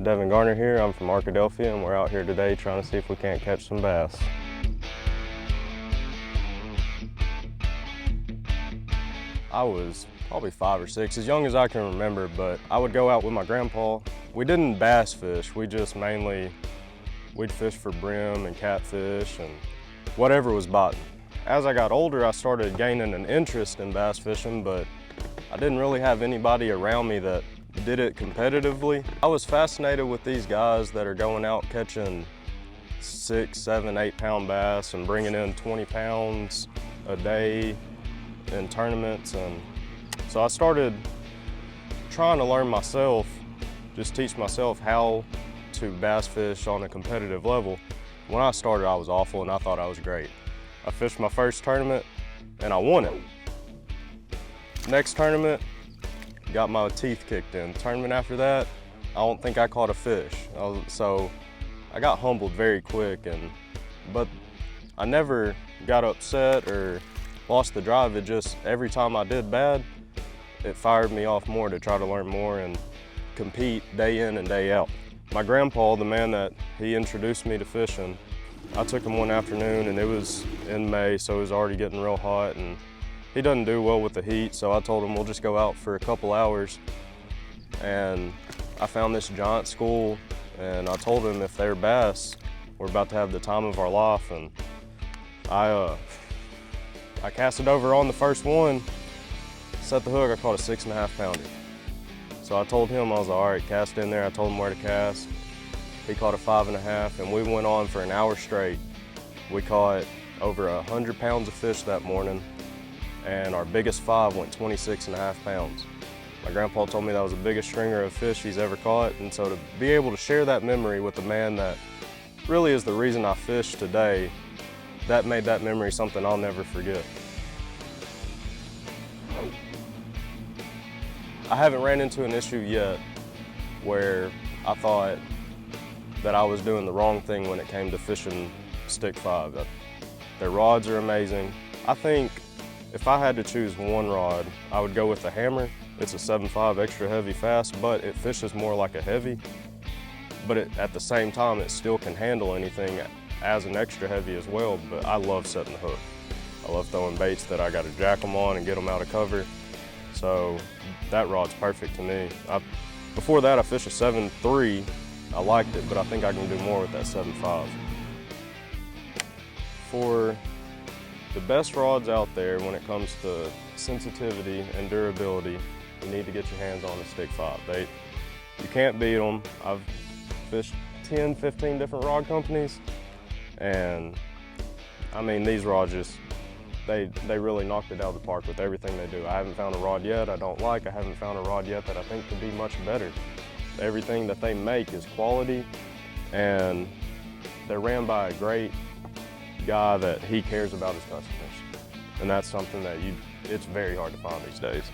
Devin Garner here. I'm from Arkadelphia, and we're out here today trying to see if we can't catch some bass. I was probably 5 or 6, as young as I can remember, but I would go out with my grandpa. We didn't bass fish, we'd fish for brim and catfish and whatever was biting. As I got older, I started gaining an interest in bass fishing, but I didn't really have anybody around me that did it competitively. I was fascinated with these guys that are going out catching 6, 7, 8 pound bass and bringing in 20 pounds a day in tournaments. And so I started trying to learn myself, just teach myself how to bass fish on a competitive level. When I started, I was awful and I thought I was great. I fished my first tournament and I won it. Next tournament, got my teeth kicked in. Tournament after that, I don't think I caught a fish. So I got humbled very quick, but I never got upset or lost the drive. It just, every time I did bad, it fired me off more to try to learn more and compete day in and day out. My grandpa, the man that he introduced me to fishing, I took him one afternoon and it was in May, so it was already getting real hot, and he doesn't do well with the heat, so I told him we'll just go out for a couple hours. And I found this giant school, and I told him if they're bass, we're about to have the time of our life. And I cast it over on the first one, set the hook, I caught a 6.5 pounder. So I told him, I was like, all right, cast in there. I told him where to cast. He caught a 5.5, and we went on for an hour straight. We caught over 100 pounds of fish that morning, and our biggest 5 went 26.5 pounds. My grandpa told me that was the biggest stringer of fish he's ever caught, and so to be able to share that memory with the man that really is the reason I fish today, that made that memory something I'll never forget. I haven't ran into an issue yet where I thought that I was doing the wrong thing when it came to fishing Stik5. Their rods are amazing. I think if I had to choose one rod, I would go with the hammer. It's a 7.5 extra heavy fast, but it fishes more like a heavy. But at the same time, it still can handle anything as an extra heavy as well, but I love setting the hook. I love throwing baits that I gotta jack them on and get them out of cover. So that rod's perfect to me. Before that, I fished a 7.3. I liked it, but I think I can do more with that 7.5. For the best rods out there when it comes to sensitivity and durability, you need to get your hands on a Stik5. You can't beat them. I've fished 10, 15 different rod companies, and I mean, these rods just, they really knocked it out of the park with everything they do. I haven't found a rod yet I don't like. I haven't found a rod yet that I think could be much better. Everything that they make is quality, and they're ran by a great guy that he cares about his customers. And that's something that it's very hard to find these days.